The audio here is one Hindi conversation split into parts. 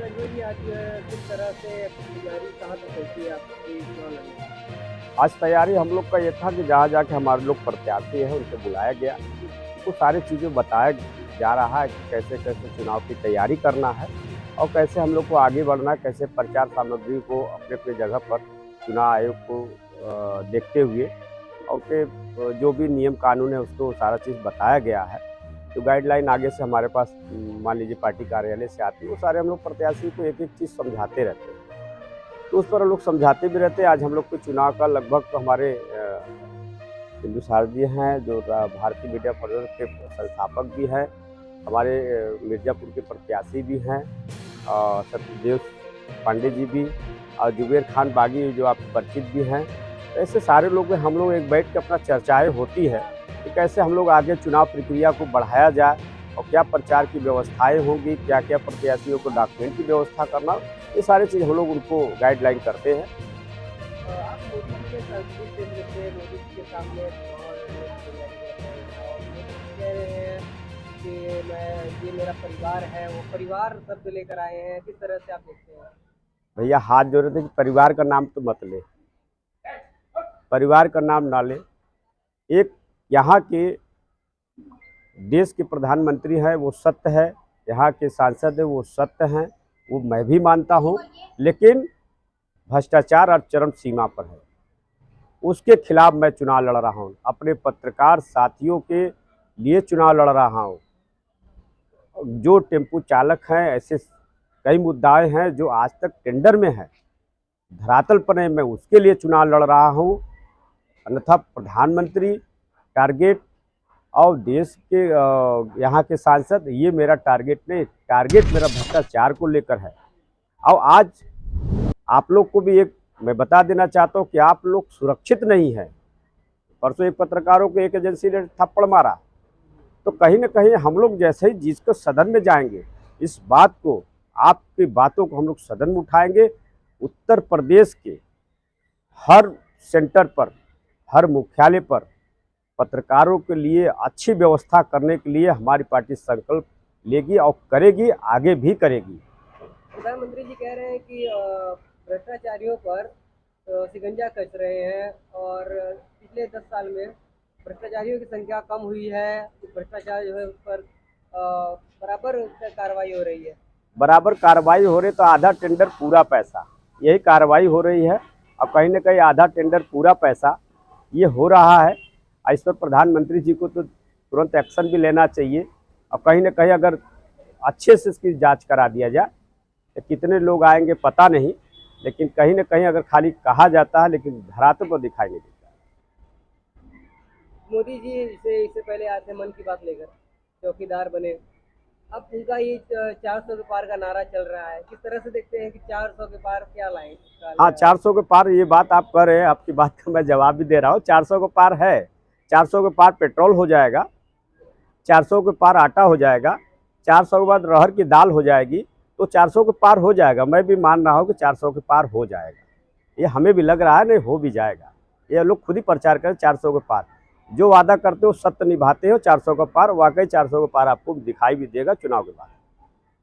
रंजू जी, आज किस तरह से तैयारी कहाँ तक पहुँची है आपकी चुनाव लड़ने की? आज तैयारी हम लोग का ये था कि जहाँ जाके हमारे लोग प्रत्याशी हैं उनसे बुलाया गया, उनको सारी चीज़ें बताया जा रहा है कि कैसे कैसे चुनाव की तैयारी करना है और कैसे हम लोग को आगे बढ़ना है, कैसे प्रचार सामग्री को अपने अपने जगह पर चुनाव आयोग को देखते हुए और के जो भी नियम कानून है उसको सारा चीज़ बताया गया है। जो गाइडलाइन आगे से हमारे पास मान लीजिए पार्टी कार्यालय से आती है, वो सारे हम लोग प्रत्याशी को एक एक चीज़ समझाते रहते हैं, तो उस पर हम लोग समझाते भी रहते हैं। आज हम लोग के चुनाव का लगभग तो हमारे बिंदुसार जी हैं जो भारतीय मीडिया फोरम के संस्थापक भी हैं, हमारे मिर्ज़ापुर के प्रत्याशी भी हैं, सत्यदेव पांडे जी भी और जुबेर खान बागी जो आप परिचित भी हैं। ऐसे सारे लोग हम लोग एक बैठ के अपना चर्चाएँ होती है कि कैसे हम लोग आगे चुनाव प्रक्रिया को बढ़ाया जाए और क्या प्रचार की व्यवस्थाएँ होंगी, क्या-क्या प्रत्याशियों को डॉक्यूमेंट की व्यवस्था करना, ये सारी चीज़ हम लोग उनको गाइडलाइन करते हैं। आप मोदी जी के संसदीय केंद्र से मोदी जी के सामने और तैयारी कर रहे हैं और मोदी जी कह रहे हैं कि ये मेरा परिवार है, वो परिवार शब्द लेकर आए हैं, किस तरह से आप देखते हैं? भैया हाथ जोड़े थे कि परिवार का नाम तो मत ले, परिवार का नाम ना ले। एक यहाँ के देश के प्रधानमंत्री हैं वो सत्य है, यहाँ के सांसद है वो सत्य हैं, वो मैं भी मानता हूँ, लेकिन भ्रष्टाचार और चरम सीमा पर है, उसके खिलाफ मैं चुनाव लड़ रहा हूँ। अपने पत्रकार साथियों के लिए चुनाव लड़ रहा हूँ। जो टेम्पो चालक हैं, ऐसे कई मुद्दाएं हैं जो आज तक टेंडर में है, धरातल पर है, मैं उसके लिए चुनाव लड़ रहा हूँ। अन्यथा प्रधानमंत्री टारगेट और देश के यहाँ के सांसद, ये मेरा टारगेट नहीं, टारगेट मेरा भ्रष्टाचार को लेकर है। और आज आप लोग को भी एक मैं बता देना चाहता हूँ कि आप लोग सुरक्षित नहीं है। परसों एक पत्रकारों को एक एजेंसी ने थप्पड़ मारा, तो कहीं ना कहीं हम लोग जैसे ही जिसको सदन में जाएंगे, इस बात को, आपकी बातों को हम लोग सदन में उठाएंगे। उत्तर प्रदेश के हर सेंटर पर, हर मुख्यालय पर पत्रकारों के लिए अच्छी व्यवस्था करने के लिए हमारी पार्टी संकल्प लेगी और करेगी, आगे भी करेगी। प्रधानमंत्री जी कह रहे हैं कि भ्रष्टाचारियों पर शिकंजा कस रहे हैं और पिछले 10 साल में भ्रष्टाचारियों की संख्या कम हुई है, भ्रष्टाचार जो है उस पर बराबर कार्रवाई हो रही है। बराबर कार्रवाई हो रही तो आधा टेंडर पूरा पैसा, यही कार्रवाई हो रही है। और कहीं ना कहीं आधा टेंडर पूरा पैसा ये हो रहा है। इस पर प्रधानमंत्री जी को तो तुरंत एक्शन भी लेना चाहिए और कहीं ना कहीं अगर अच्छे से इसकी जांच करा दिया जाए तो कितने लोग आएंगे पता नहीं, लेकिन कहीं ना कहीं अगर खाली कहा जाता है लेकिन धरातल पर दिखाई नहीं देता। मोदी जी इससे पहले आए थे मन की बात लेकर, चौकीदार बने, अब उनका ये 400 के पार का नारा चल रहा है, किस तरह से देखते हैं कि 400 के पार क्या लाएं? हाँ, 400 के पार ये बात आप कर रहे हैं, आपकी बात का मैं जवाब भी दे रहा हूँ। 400 के पार है, 400 के पार पेट्रोल हो जाएगा, 400 के पार आटा हो जाएगा, 400 के बाद अरहर की दाल हो जाएगी, तो 400 के पार हो जाएगा। मैं भी मान रहा हूँ कि 400 के पार हो जाएगा, ये हमें भी लग रहा है, नहीं हो भी जाएगा। ये लोग खुद ही प्रचार करें 400 के पार, जो वादा करते हो सत्य निभाते हो। 400 का पार, वाकई 400 का पार आपको दिखाई भी देगा चुनाव के बाद।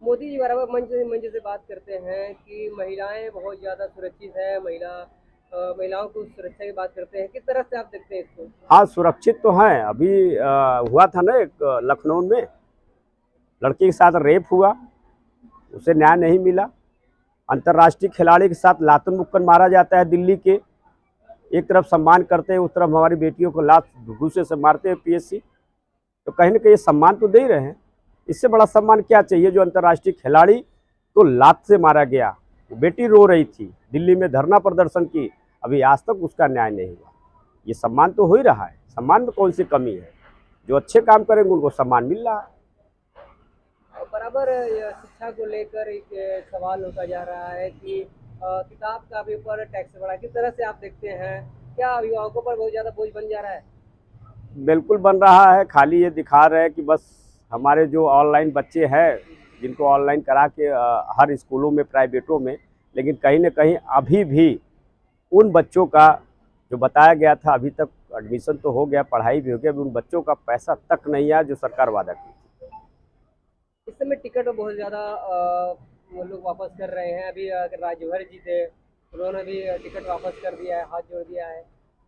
मोदी जी बराबर मंच से बात करते हैं कि महिलाएं बहुत ज़्यादा सुरक्षित है, महिलाओं को सुरक्षा की बात करते हैं, किस तरह से आप देखते हैं इसको? हाँ, सुरक्षित तो हैं। अभी हुआ था ना एक लखनऊ में लड़की के साथ रेप हुआ, उसे न्याय नहीं मिला। अंतर्राष्ट्रीय खिलाड़ी के साथ लातन मुक्कन मारा जाता है दिल्ली के, एक तरफ सम्मान करते हैं, उस तरफ हमारी बेटियों को लात घूसे से मारते हैं पीएससी। तो कहीं ना कहीं सम्मान तो दे ही रहे हैं, इससे बड़ा सम्मान क्या चाहिए? जो अंतर्राष्ट्रीय खिलाड़ी को लात से मारा गया, वो बेटी रो रही थी, दिल्ली में धरना प्रदर्शन की, अभी आज तक उसका न्याय नहीं हुआ। ये सम्मान तो हो ही रहा है, सम्मान में कौन सी कमी है? जो अच्छे काम करेंगे उनको सम्मान मिल रहा है। बराबर शिक्षा को लेकर एक सवाल होता जा रहा है कि किताब का भी ऊपर टैक्स बढ़ा, किस तरह से आप देखते हैं? क्या अभिभावकों पर बहुत ज़्यादा बोझ बन जा रहा है? बिल्कुल बन रहा है। खाली ये दिखा रहे हैं कि बस हमारे जो ऑनलाइन बच्चे हैं, जिनको ऑनलाइन करा के हर स्कूलों में, प्राइवेटों में, लेकिन कहीं ना कहीं अभी भी उन बच्चों का जो बताया गया था, अभी तक एडमिशन तो हो गया, पढ़ाई भी हो गया, अभी उन बच्चों का पैसा तक नहीं आया जो सरकार वादा की। इस समय टिकट बहुत ज़्यादा वो लोग वापस कर रहे हैं। अभी राजभर जी थे, उन्होंने भी टिकट वापस कर दिया है, हाथ जोड़ दिया है।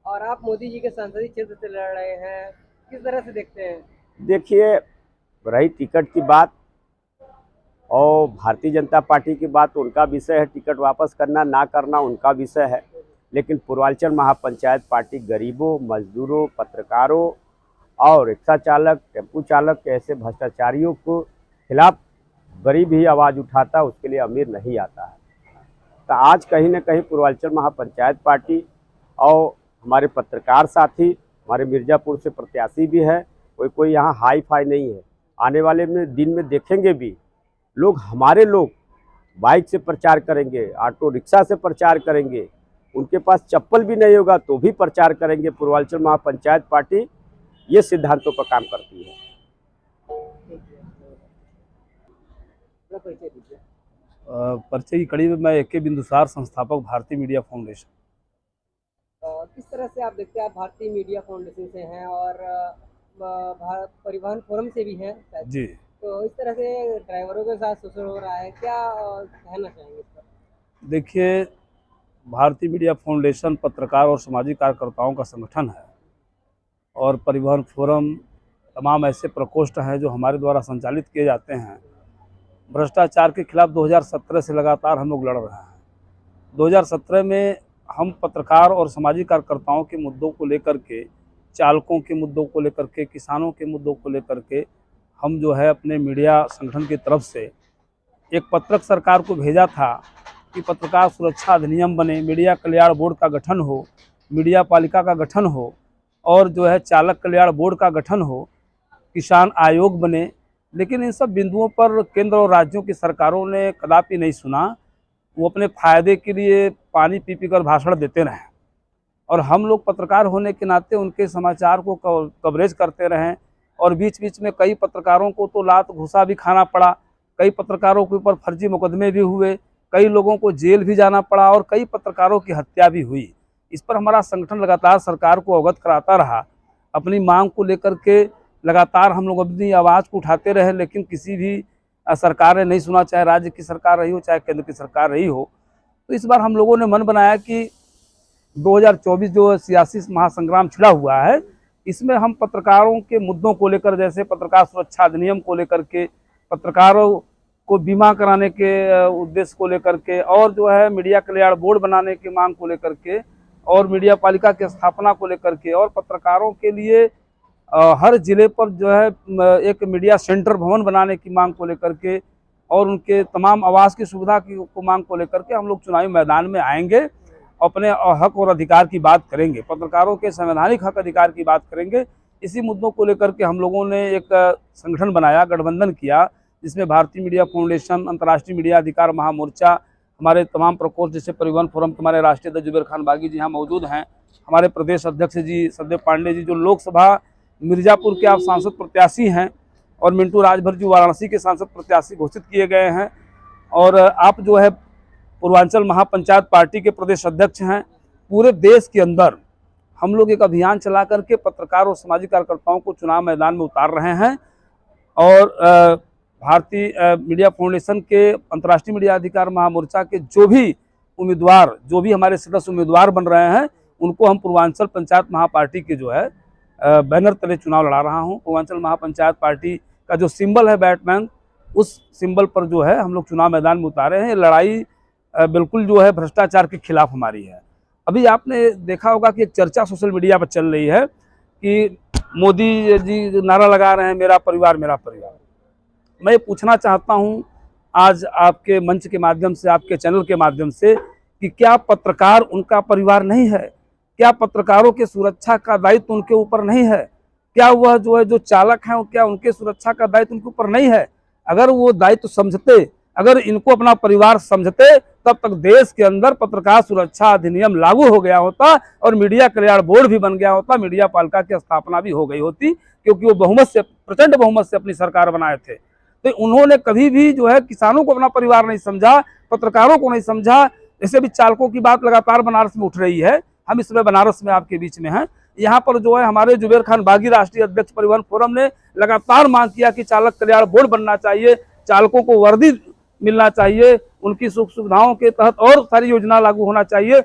और आप मोदी जी के संसदीय क्षेत्र से लड़ रहे हैं, किस तरह से देखते हैं? देखिए, रही टिकट की बात और भारतीय जनता पार्टी की बात, उनका विषय है, टिकट वापस करना ना करना उनका विषय है। लेकिन पूर्वांचल महापंचायत पार्टी गरीबों, मजदूरों, पत्रकारों और रिक्शा चालक, टेम्पू चालक के ऐसे भ्रष्टाचारियों को खिलाफ गरीब ही आवाज़ उठाता, उसके लिए अमीर नहीं आता है। तो आज कहीं न कहीं पूर्वांचल महापंचायत पार्टी और हमारे पत्रकार साथी, हमारे मिर्ज़ापुर से प्रत्याशी भी है, कोई यहाँ हाई फाई नहीं है। आने वाले में दिन में देखेंगे भी हमारे लोग बाइक से प्रचार करेंगे, ऑटो रिक्शा से प्रचार करेंगे, उनके पास चप्पल भी नहीं होगा तो भी प्रचार करेंगे। पूर्वांचल महापंचायत पार्टी ये सिद्धांतों पर काम करती है। परिचय दीजिए। परिचय की कड़ी में मैं AK बिंदुसार, संस्थापक भारतीय मीडिया फाउंडेशन। किस तरह से आप देखते हैं? आप भारतीय मीडिया फाउंडेशन से हैं और भारत परिवहन फोरम से भी हैं शायद। जी, तो इस तरह से ड्राइवरों के साथ शोषण हो रहा है, क्या कहना चाहेंगे इस पर? देखिए, भारतीय मीडिया फाउंडेशन पत्रकार और सामाजिक कार्यकर्ताओं का संगठन है और परिवहन फोरम तमाम ऐसे प्रकोष्ठ हैं जो हमारे द्वारा संचालित किए जाते हैं। भ्रष्टाचार के खिलाफ 2017 से लगातार हम लोग लड़ रहे हैं। 2017 में हम पत्रकार और सामाजिक कार्यकर्ताओं के मुद्दों को लेकर के, चालकों के मुद्दों को लेकर के, किसानों के मुद्दों को लेकर के हम जो है अपने मीडिया संगठन की तरफ से एक पत्रक सरकार को भेजा था कि पत्रकार सुरक्षा अधिनियम बने, मीडिया कल्याण बोर्ड का गठन हो, मीडिया पालिका का गठन हो और जो है चालक कल्याण बोर्ड का गठन हो, किसान आयोग बने। लेकिन इन सब बिंदुओं पर केंद्र और राज्यों की सरकारों ने कदापि नहीं सुना। वो अपने फायदे के लिए पानी पी पी कर भाषण देते रहे और हम लोग पत्रकार होने के नाते उनके समाचार को कवरेज करते रहें। और बीच बीच में कई पत्रकारों को तो लात घुसा भी खाना पड़ा, कई पत्रकारों के ऊपर फर्जी मुकदमे भी हुए, कई लोगों को जेल भी जाना पड़ा और कई पत्रकारों की हत्या भी हुई। इस पर हमारा संगठन लगातार सरकार को अवगत कराता रहा। अपनी मांग को लेकर के लगातार हम लोग अपनी आवाज़ को उठाते रहे, लेकिन किसी भी सरकार ने नहीं सुना, चाहे राज्य की सरकार रही हो, चाहे केंद्र की सरकार रही हो। तो इस बार हम लोगों ने मन बनाया कि 2024 जो सियासी महासंग्राम छिड़ा हुआ है, इसमें हम पत्रकारों के मुद्दों को लेकर, जैसे पत्रकार सुरक्षा अधिनियम को लेकर के, पत्रकारों को बीमा कराने के उद्देश्य को लेकर के और जो है मीडिया कल्याण बोर्ड बनाने की मांग को लेकर के और मीडिया पालिका की स्थापना को लेकर के और पत्रकारों के लिए हर जिले पर जो है एक मीडिया सेंटर भवन बनाने की मांग को लेकर के और उनके तमाम आवास की सुविधा की मांग को लेकर के हम लोग चुनावी मैदान में आएंगे, अपने हक और अधिकार की बात करेंगे, पत्रकारों के संवैधानिक हक अधिकार की बात करेंगे। इसी मुद्दों को लेकर के हम लोगों ने एक संगठन बनाया, गठबंधन किया, जिसमें भारतीय मीडिया फाउंडेशन, अंतर्राष्ट्रीय मीडिया अधिकार महामोर्चा, हमारे तमाम प्रकोष्ठ जैसे परिवहन फोरम के हमारे राष्ट्रीय अध्यक्ष जुबेर खान बागी जी यहाँ मौजूद हैं, हमारे प्रदेश अध्यक्ष जी सदेव पांडे जी जो लोकसभा मिर्ज़ापुर के आप सांसद प्रत्याशी हैं और मिंटू राजभर जी वाराणसी के सांसद प्रत्याशी घोषित किए गए हैं और आप जो है पूर्वांचल महापंचायत पार्टी के प्रदेश अध्यक्ष हैं। पूरे देश के अंदर हम लोग एक अभियान चला करके पत्रकार और सामाजिक कार्यकर्ताओं को चुनाव मैदान में उतार रहे हैं और भारतीय मीडिया फाउंडेशन के अंतर्राष्ट्रीय मीडिया अधिकार महामोर्चा के जो भी उम्मीदवार, जो भी हमारे सदस्य उम्मीदवार बन रहे हैं, उनको हम पूर्वांचल पंचायत महापार्टी के जो है बैनर तले चुनाव लड़ा रहा हूं। पूर्वांचल महापंचायत पार्टी का जो सिंबल है बैटमैन, उस सिंबल पर जो है हम लोग चुनाव मैदान में उतारे हैं। लड़ाई बिल्कुल जो है भ्रष्टाचार के खिलाफ हमारी है। अभी आपने देखा होगा कि एक चर्चा सोशल मीडिया पर चल रही है कि मोदी जी नारा लगा रहे हैं मेरा परिवार मेरा परिवार। मैं ये पूछना चाहता हूं आज आपके मंच के माध्यम से, आपके चैनल के माध्यम से, कि क्या पत्रकार उनका परिवार नहीं है? क्या पत्रकारों के सुरक्षा का दायित्व उनके ऊपर नहीं है? क्या वह जो है जो चालक हैं, क्या उनके सुरक्षा का दायित्व उनके ऊपर नहीं है? अगर वो दायित्व समझते, अगर इनको अपना परिवार समझते, तब तक देश के अंदर पत्रकार सुरक्षा अधिनियम लागू हो गया होता और मीडिया कल्याण बोर्ड भी बन गया होता, मीडिया पालिका की स्थापना भी हो गई होती, क्योंकि वो बहुमत से, प्रचंड बहुमत से अपनी सरकार बनाए थे। तो उन्होंने कभी भी जो है किसानों को अपना परिवार नहीं समझा, पत्रकारों को नहीं समझा। ऐसे भी चालकों की बात लगातार बनारस में उठ रही है, हम इस समय बनारस में आपके बीच में हैं। यहाँ पर जो है हमारे जुबेर खान बागी राष्ट्रीय अध्यक्ष परिवहन फोरम ने लगातार मांग किया कि चालक कल्याण बोर्ड बनना चाहिए, चालकों को वर्दी मिलना चाहिए, उनकी सुख सुविधाओं के तहत और सारी योजना लागू होना चाहिए।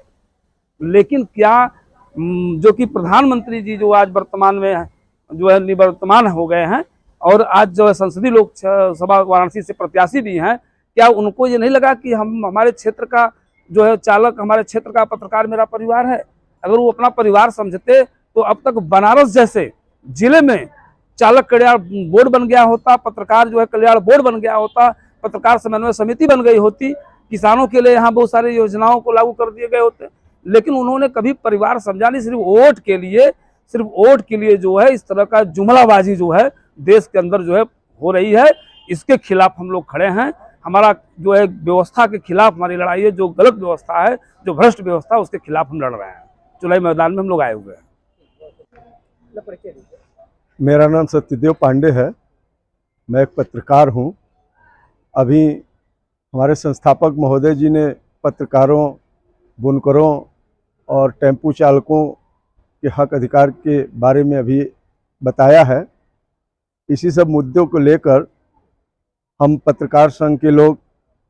लेकिन क्या जो कि प्रधानमंत्री जी जो आज वर्तमान में जो है निवर्तमान हो गए हैं और आज जो है संसदीय लोकसभा वाराणसी से प्रत्याशी भी हैं, क्या उनको ये नहीं लगा कि हमारे क्षेत्र का जो है चालक, हमारे क्षेत्र का पत्रकार मेरा परिवार है? अगर वो अपना परिवार समझते तो अब तक बनारस जैसे जिले में चालक कल्याण बोर्ड बन गया होता, पत्रकार जो है कल्याण बोर्ड बन गया होता, पत्रकार समन्वय समिति बन गई होती, किसानों के लिए यहाँ बहुत सारी योजनाओं को लागू कर दिए गए होते। लेकिन उन्होंने कभी परिवार समझा नहीं, सिर्फ वोट के लिए जो है इस तरह का जुमलाबाजी जो है देश के अंदर जो है हो रही है, इसके खिलाफ हम लोग खड़े हैं। हमारा जो है व्यवस्था के खिलाफ हमारी लड़ाई है, जो गलत व्यवस्था है, जो भ्रष्ट व्यवस्था है, उसके खिलाफ हम लड़ रहे हैं। चुनावी मैदान में हम लोग आए हुए हैं। मेरा नाम सत्यदेव पांडे है, मैं एक पत्रकार हूं। अभी हमारे संस्थापक महोदय जी ने पत्रकारों, बुनकरों और टेम्पू चालकों के हक अधिकार के बारे में अभी बताया है। इसी सब मुद्दों को लेकर हम पत्रकार संघ के लोग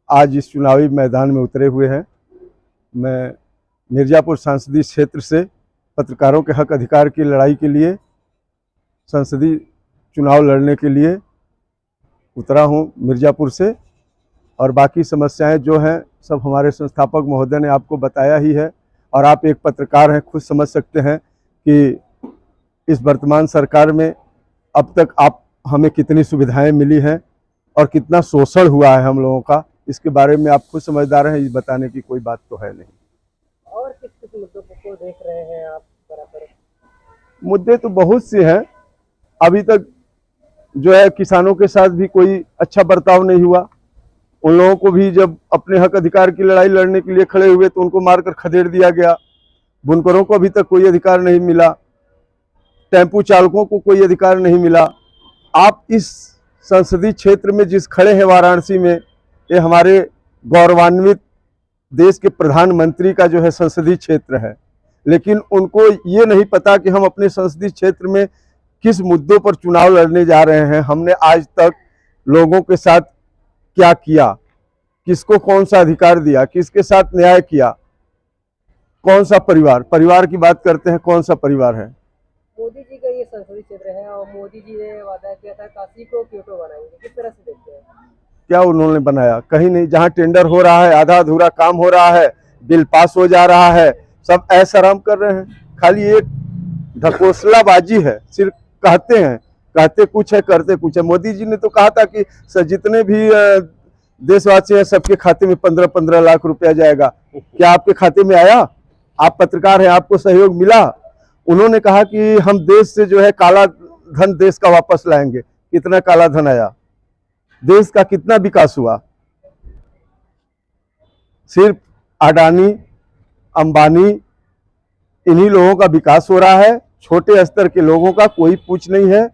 आज इस चुनावी मैदान में उतरे हुए हैं। मैं मिर्ज़ापुर संसदीय क्षेत्र से पत्रकारों के हक अधिकार की लड़ाई के लिए, संसदीय चुनाव लड़ने के लिए उतरा हूं मिर्ज़ापुर से। और बाकी समस्याएं जो हैं सब हमारे संस्थापक महोदय ने आपको बताया ही है। और आप एक पत्रकार हैं, खुद समझ सकते हैं कि इस वर्तमान सरकार में अब तक हमें कितनी सुविधाएं मिली हैं और कितना शोषण हुआ है हम लोगों का। इसके बारे में आप खुद समझदार हैं, ये बताने की कोई बात तो है नहीं। और किस किस मुद्दों को देख रहे हैं आप? बराबर मुद्दे तो बहुत से हैं। अभी तक जो है किसानों के साथ भी कोई अच्छा बर्ताव नहीं हुआ। उन लोगों को भी जब अपने हक अधिकार की लड़ाई लड़ने के लिए खड़े हुए तो उनको मारकर खदेड़ दिया गया। बुनकरों को अभी तक कोई अधिकार नहीं मिला, टेम्पू चालकों को कोई अधिकार नहीं मिला। आप इस संसदीय क्षेत्र में जिस खड़े हैं वाराणसी में, ये हमारे गौरवान्वित देश के प्रधानमंत्री का जो है संसदीय क्षेत्र है। लेकिन उनको ये नहीं पता कि हम अपने संसदीय क्षेत्र में किस मुद्दों पर चुनाव लड़ने जा रहे हैं। हमने आज तक लोगों के साथ क्या किया, किसको कौन सा अधिकार दिया, किसके साथ न्याय किया, कौन सा परिवार की बात करते हैं, कौन सा परिवार है? मोदी जी का ये संसदीय क्षेत्र है और मोदी जी ने वादा किया था काशी को क्योटो बनाएंगे, किस तरह से देखते हैं? क्या उन्होंने बनाया? कहीं नहीं। जहां टेंडर हो रहा है, आधा अधूरा काम हो रहा है, बिल पास हो जा रहा है, सब ऐशआराम कर रहे हैं। खाली एक ढकोसलाबाजी है, सिर्फ कहते कुछ है, करते कुछ है। मोदी जी ने तो कहा था कि जितने भी देशवासी हैं सबके खाते में 15-15 लाख रुपया जाएगा। क्या आपके खाते में आया? आप पत्रकार हैं, आपको सहयोग मिला? उन्होंने कहा कि हम देश से जो है काला धन देश का वापस लाएंगे। कितना काला धन आया? देश का कितना विकास हुआ? सिर्फ अडानी, अंबानी, इन्हीं लोगों का विकास हो रहा है। छोटे स्तर के लोगों का कोई पूछ नहीं है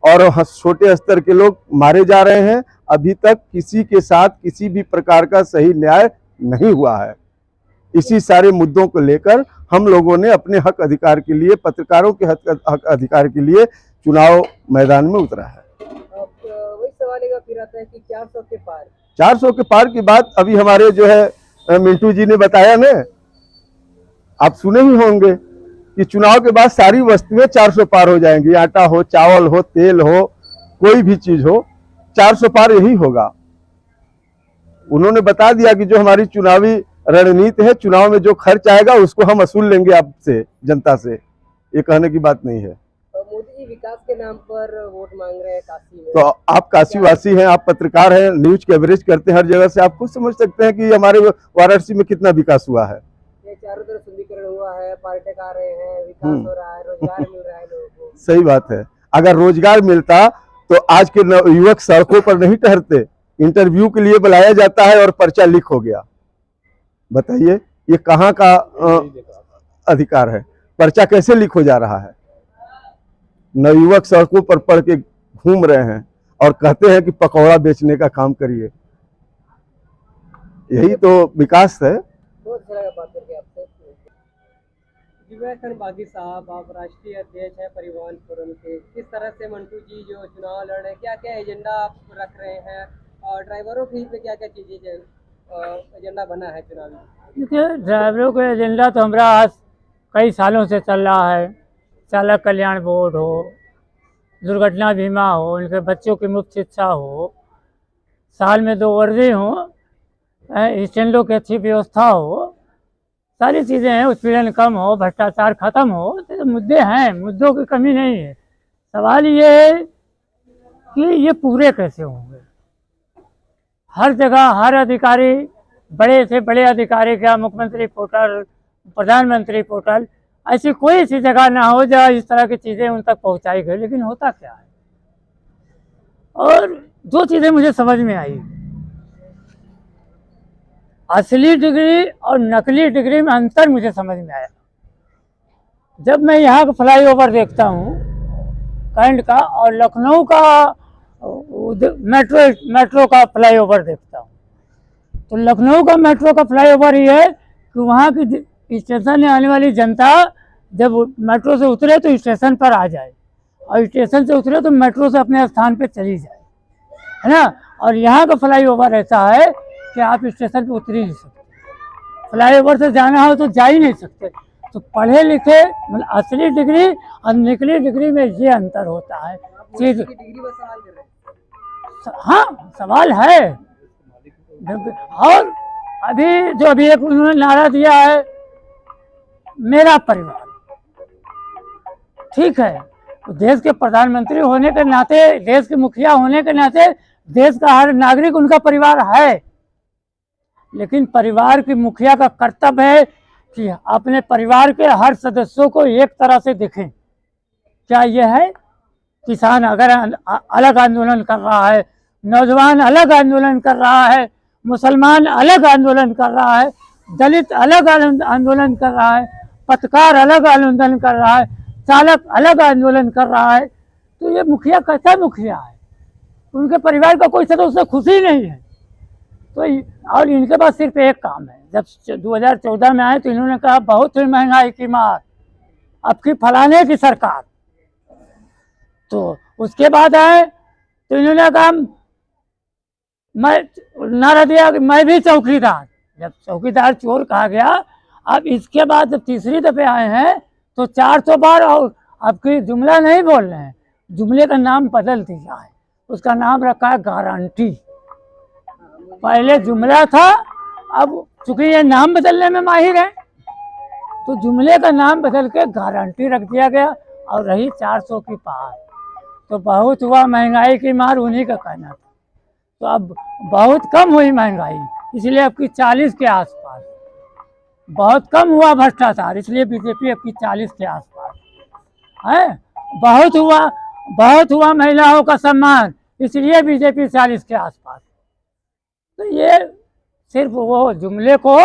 और छोटे स्तर के लोग मारे जा रहे हैं। अभी तक किसी के साथ किसी भी प्रकार का सही न्याय नहीं हुआ है। इसी सारे मुद्दों को लेकर हम लोगों ने अपने हक अधिकार के लिए, पत्रकारों के हक अधिकार के लिए चुनाव मैदान में उतरा है। वही सवाल एक फिर आता है कि 400 के पार की बात अभी हमारे जो है मिंटू जी ने बताया ना, आप सुने ही होंगे कि चुनाव के बाद सारी वस्तुएं 400 पार हो जाएंगी। आटा हो, चावल हो, तेल हो, कोई भी चीज हो, 400 पार यही होगा। उन्होंने बता दिया कि जो हमारी चुनावी रणनीति है, चुनाव में जो खर्च आएगा उसको हम वसूल लेंगे आपसे, जनता से। ये कहने की बात नहीं है। मोदी जी विकास के नाम पर वोट मांग रहे हैं काशी में। तो आप काशीवासी हैं, आप पत्रकार हैं, न्यूज कवरेज करते हैं हर जगह से, आप खुद समझ सकते हैं कि हमारे वाराणसी में कितना विकास हुआ है। ये चारों तरफ सुंदरीकरण हुआ है, पर्यटक आ रहे हैं, विकास हो रहा है, रोजगार मिल रहा है लोगों को। सही बात है। अगर रोजगार मिलता तो आज के युवक सड़कों पर नहीं ठहरते। इंटरव्यू के लिए बुलाया जाता है और पर्चा लीक हो गया। बताइए ये कहाँ का अधिकार है? पर्चा कैसे लीक हो जा रहा है? नवयुवक सड़कों पर पढ़ के घूम रहे हैं और कहते हैं कि पकौड़ा बेचने का काम करिए। यही तो विकास है। बहुत अच्छा लगा बात करके आपसे। दिव्या बागी साहब, आप राष्ट्रीय अध्यक्ष हैं परिवहन फोरम के। किस तरह से मंटू जी जो चुनाव लड़ रहे हैं, क्या क्या एजेंडा आप रख रहे हैं और ड्राइवरों के हित में क्या क्या चीजें एजेंडा बना है चुनावी? देखिए, ड्राइवरों का एजेंडा तो हमारा आज कई सालों से चल रहा है। चालक कल्याण बोर्ड हो, दुर्घटना बीमा हो, उनके बच्चों की मुफ्त शिक्षा हो, साल में 2 वर्दी हो, स्टैंडों की अच्छी व्यवस्था हो, सारी चीज़ें हैं, उत्पीड़न कम हो, भ्रष्टाचार खत्म हो, तो मुद्दे हैं, मुद्दों की कमी नहीं है। सवाल ये है कि ये पूरे कैसे होंगे। हर जगह हर अधिकारी, बड़े से बड़े अधिकारी का मुख्यमंत्री पोर्टल, प्रधानमंत्री पोर्टल, ऐसी कोई ऐसी जगह ना हो जहाँ इस तरह की चीज़ें उन तक पहुँचाई गई। लेकिन होता क्या है, और 2 चीज़ें मुझे समझ में आई। असली डिग्री और नकली डिग्री में अंतर मुझे समझ में आया जब मैं यहाँ का फ्लाईओवर देखता हूँ कैंट का, और लखनऊ का मेट्रो का फ्लाईओवर देखता हूँ। तो लखनऊ का मेट्रो का फ्लाईओवर ये है कि वहाँ की स्टेशन में आने वाली जनता जब मेट्रो से उतरे तो स्टेशन पर आ जाए, और स्टेशन से उतरे तो मेट्रो से अपने स्थान पे चली जाए, है ना। और यहाँ का फ्लाईओवर ऐसा है कि आप स्टेशन पे उतर ही नहीं सकते, फ्लाईओवर से जाना हो तो जा ही नहीं सकते। तो पढ़े लिखे मतलब असली डिग्री और नकली डिग्री में ये अंतर होता है। चीज डिग्री पर सवाल कर रहे हैं? हाँ, सवाल है। और अभी एक उन्होंने नारा दिया है, मेरा परिवार। ठीक है, तो देश के प्रधानमंत्री होने के नाते, देश के मुखिया होने के नाते देश का हर नागरिक उनका परिवार है। लेकिन परिवार की मुखिया का कर्तव्य है कि अपने परिवार के हर सदस्यों को एक तरह से देखें। क्या यह है, किसान अगर अलग आंदोलन कर रहा है, नौजवान अलग आंदोलन कर रहा है, मुसलमान अलग आंदोलन कर रहा है, दलित अलग आंदोलन कर रहा है, पत्रकार अलग आंदोलन कर रहा है, चालक अलग आंदोलन कर रहा है, तो ये मुखिया कैसा मुखिया है? उनके परिवार का कोई सदस्य खुशी नहीं है। तो और इनके पास सिर्फ एक काम है। जब 2014 में आए तो इन्होंने कहा बहुत ही महंगाई की मार, अब की फलाने की सरकार। तो उसके बाद आए तो इन्होंने कहा, मैं नारा दिया कि मैं भी चौकीदार। जब चौकीदार चोर कहा गया, अब इसके बाद जब तीसरी दफे आए हैं तो 400 बार और अब की जुमला नहीं बोल रहे हैं, जुमले का नाम बदल दिया है, उसका नाम रखा है गारंटी। पहले जुमला था, अब चूंकि ये नाम बदलने में माहिर है तो जुमले का नाम बदल के गारंटी रख दिया गया। और रही 400 की पार, तो बहुत हुआ महंगाई की मार, उन्हीं का कहना था। तो अब बहुत कम हुई महंगाई, इसलिए अब की 40 के आसपास। बहुत कम हुआ भ्रष्टाचार, इसलिए बीजेपी अब की 40 के आसपास है। बहुत हुआ महिलाओं का सम्मान, इसलिए बीजेपी 40 के आसपास। तो ये सिर्फ वो जुमले को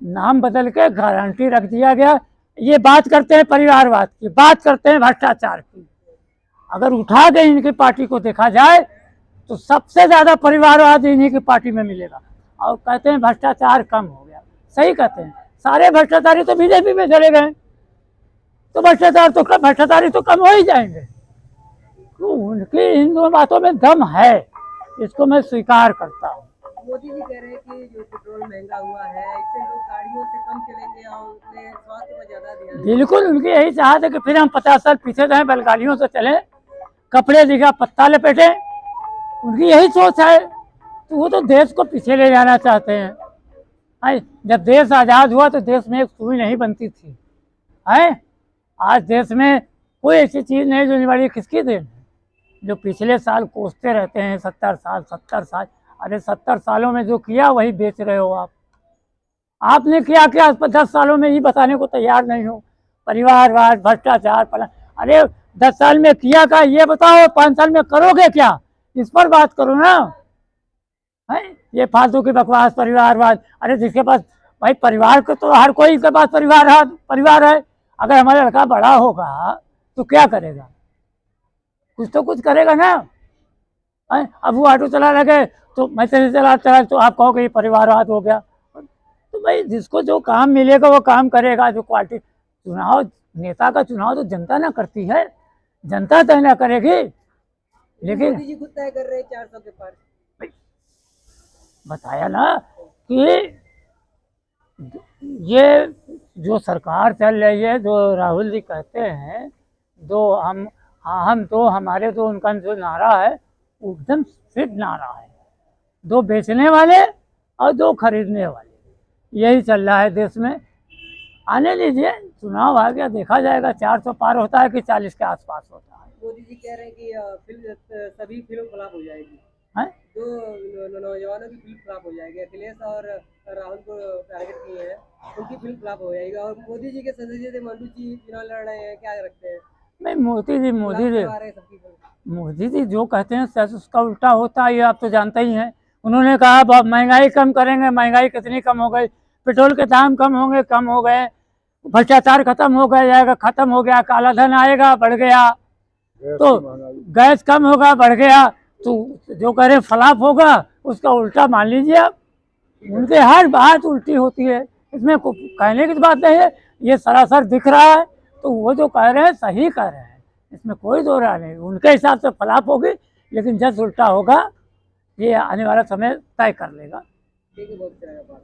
नाम बदल के गारंटी रख दिया गया। ये बात करते हैं परिवारवाद की, बात करते हैं भ्रष्टाचार की। अगर उठा के इनकी पार्टी को देखा जाए तो सबसे ज़्यादा परिवारवाद इन्हीं की पार्टी में मिलेगा। और कहते हैं भ्रष्टाचार कम हो गया, सही कहते हैं। सारे भ्रष्टाचारी तो बीजेपी में चले गए, तो भ्रष्टाचारी तो कम हो ही जाएंगे। तो उनकी इन दो बातों में दम है, इसको मैं स्वीकार करता हूँ। मोदी जी कह रहे हैं कि जो पेट्रोल महंगा हुआ है, इससे लोग गाड़ियों से कम चलेंगे और अपने स्वास्थ्य पर ज्यादा ध्यान देंगे। बिल्कुल, उनकी यही चाहत है कि फिर हम 50 साल पीछे जाएं, बैलगाड़ियों से चलें, कपड़े दिखा पत्ता लपेटें। उनकी यही सोच है। तो वो तो देश को पीछे ले जाना चाहते हैं। जब देश आज़ाद हुआ तो देश में एक सुई नहीं बनती थी, है। आज देश में कोई ऐसी चीज़ नहीं जो निवाड़ी, किसकी देन है? जो पिछले साल कोसते रहते हैं 70 साल। अरे 70 सालों में जो किया वही बेच रहे हो आप। आपने किया क्या 10 सालों में? ही बताने को तैयार नहीं हो। परिवारवाद, भ्रष्टाचार, अरे 10 साल में किया क्या ये बताओ, 5 साल में करोगे क्या, इस पर बात करो ना, है। ये फालतू की बकवास परिवारवाद। अरे जिसके पास भाई परिवार को, तो हर कोई के पास परिवार है। अगर हमारा लड़का बड़ा होगा तो क्या करेगा? कुछ तो कुछ करेगा ना। अब वो ऑटो चला लगे तो मैं तेरे चला तो आप कहोगे ये परिवारवाद हो गया। तो भाई जिसको जो काम मिलेगा वो काम करेगा। जो क्वालिटी चुनाव, नेता का चुनाव तो जनता ना करती है, जनता तय ना करेगी। लेकिन मोदी जी खुद तय कर रहे हैं 400 के पार। बताया ना कि ये जो सरकार चल रही है, जो राहुल जी कहते हैं, दो हम दो हमारे, तो उनका जो नारा है एकदम फिट नारा है। दो बेचने वाले और दो खरीदने वाले, यही चल रहा है देश में। आने दीजिए, चुनाव आ गया, देखा जाएगा 400 पार होता है कि 40 के आसपास होता है। मोदी जी कह रहे हैं कि सभी फिल्म फ्लॉप हो जाएगी, हैं? जो नौजवानों की फिल्म फ्लॉप हो जाएगी। अखिलेश और राहुल को टारगेट किए हैं, उनकी फिल्म फ्लॉप हो जाएगी। और मोदी जी के संसदीय से मंडू जी चुनाव लड़ रहे हैं, क्या रखते हैं? नहीं, मोदी जी सबकी मोदी जी जो कहते हैं सच उसका उल्टा होता है, ये आप तो जानते ही हैं। उन्होंने कहा अब महंगाई कम करेंगे, महंगाई कितनी कम हो गई, पेट्रोल के दाम कम होंगे, कम हो गए, भ्रष्टाचार खत्म हो जाएगा, खत्म हो गया, काला धन आएगा, बढ़ गया, तो गैस कम होगा, बढ़ गया, तो जो कह रहे फ्लॉप होगा उसका उल्टा मान लीजिए आप। उनके हर बात उल्टी होती है, इसमें कहने की बात नहीं है, ये सरासर दिख रहा है। तो वो जो कह रहे हैं सही कह रहे हैं, इसमें कोई दो राय नहीं। उनके हिसाब से फ्लॉप होगी, लेकिन जब उल्टा होगा ये आने वाला समय तय कर लेगा। ठीक है, बहुत अच्छा।